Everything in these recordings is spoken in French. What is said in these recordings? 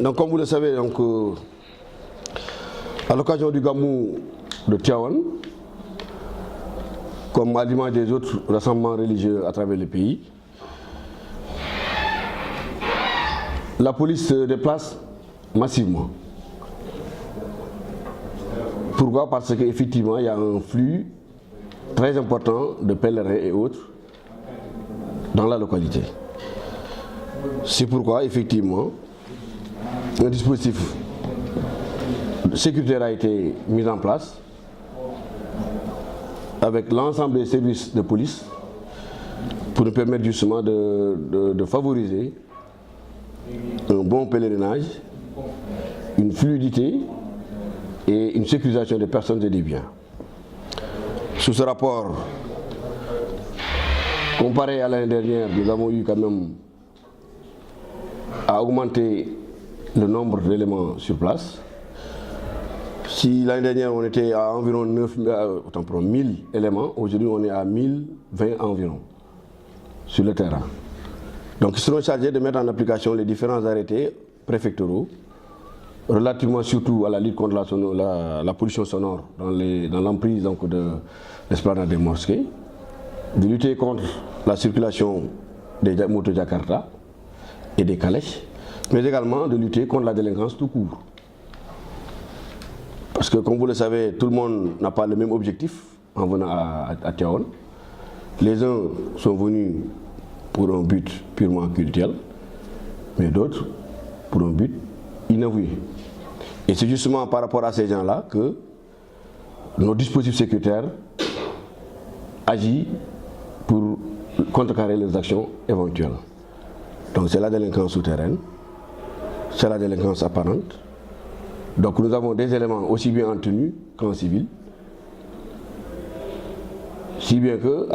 Donc, comme vous le savez, à l'occasion du Gamou de Tivaouane, comme à l'image des autres rassemblements religieux à travers le pays, la police se déplace massivement. Pourquoi? Parce qu'effectivement, il y a un flux très important de pèlerins et autres dans la localité. C'est pourquoi, effectivement, un dispositif sécuritaire a été mis en place avec l'ensemble des services de police pour nous permettre justement de favoriser un bon pèlerinage, une fluidité et une sécurisation des personnes et des biens. Sous ce rapport, comparé à l'année dernière, nous avons eu quand même à augmenter le nombre d'éléments sur place. Si l'année dernière on était à environ 1000 éléments, aujourd'hui on est à 1020 environ sur le terrain. Donc ils seront chargés de mettre en application les différents arrêtés préfectoraux relativement surtout à la lutte contre la pollution sonore dans l'emprise de l'esplanade des mosquées, de lutter contre la circulation des motos Jakarta et des calèches, mais également de lutter contre la délinquance tout court. Parce que comme vous le savez, tout le monde n'a pas le même objectif en venant à Tivaouane. Les uns sont venus pour un but purement culturel, mais d'autres pour un but inavoué. Et c'est justement par rapport à ces gens-là que nos dispositifs sécuritaires agissent pour contrecarrer les actions éventuelles. Donc c'est la délinquance souterraine, c'est la délinquance apparente. Donc nous avons des éléments aussi bien en tenue qu'en civil. Si bien que,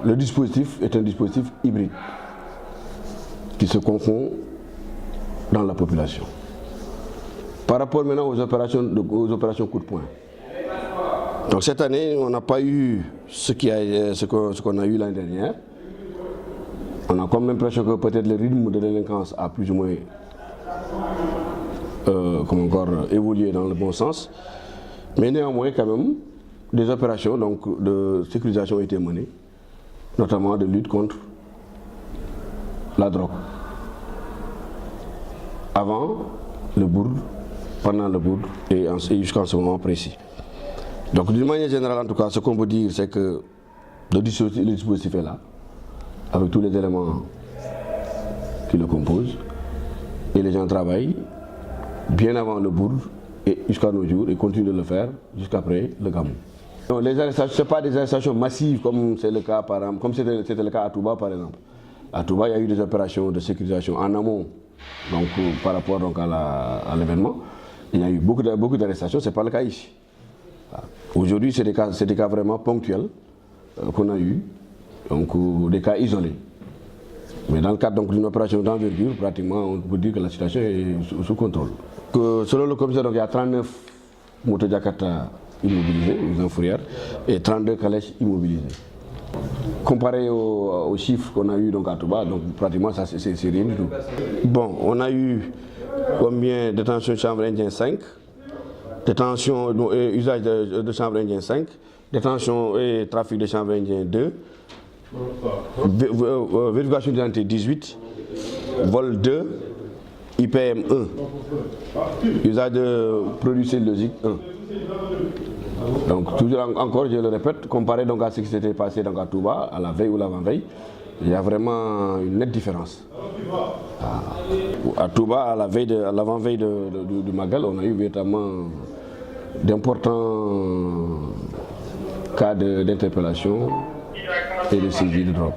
le dispositif est un dispositif hybride qui se confond dans la population. Par rapport maintenant aux opérations coup de poing. Donc cette année, on n'a pas eu ce qu'on a eu l'année dernière. On a comme l'impression que peut-être le rythme de délinquance a plus ou moins évolué dans le bon sens. Mais néanmoins, quand même, des opérations de sécurisation ont été menées, notamment de lutte contre la drogue. Avant le bourde, pendant le bourde et jusqu'en ce moment précis. Donc d'une manière générale, en tout cas, ce qu'on peut dire, c'est que le dispositif est là, avec tous les éléments qui le composent, et les gens travaillent bien avant le bourde et jusqu'à nos jours, et continuent de le faire jusqu'après le Gamou. Donc, les arrestations, ce n'est pas des arrestations massives comme c'est le cas, comme c'était le cas à Touba par exemple. À Touba, il y a eu des opérations de sécurisation en amont, donc par rapport à l'événement. Il y a eu beaucoup d'arrestations, ce n'est pas le cas ici. Aujourd'hui, c'est des cas vraiment ponctuels qu'on a eu, donc des cas isolés. Mais dans le cadre d'une opération d'envergure, pratiquement, on peut dire que la situation est sous contrôle. Selon le commissaire, il y a 39 motos Jakarta immobilisées, une fourrière, et 32 calèches immobilisées. Comparé aux chiffres qu'on a eu à Touba, donc pratiquement ça c'est rien du tout. Bon, on a eu combien de détention de chanvre indien 5, détention usage de chanvre indien 5, détention et trafic de chanvre indien 2, vérification d'identité 18, vol 2, IPM 1, usage de produits cellulosiques 1. Donc toujours encore, je le répète, comparé donc à ce qui s'était passé à Touba, à la veille ou l'avant-veille, il y a vraiment une nette différence. À Touba, à l'avant-veille du Magal, on a eu véritablement d'importants cas d'interpellation et de saisie de drogue.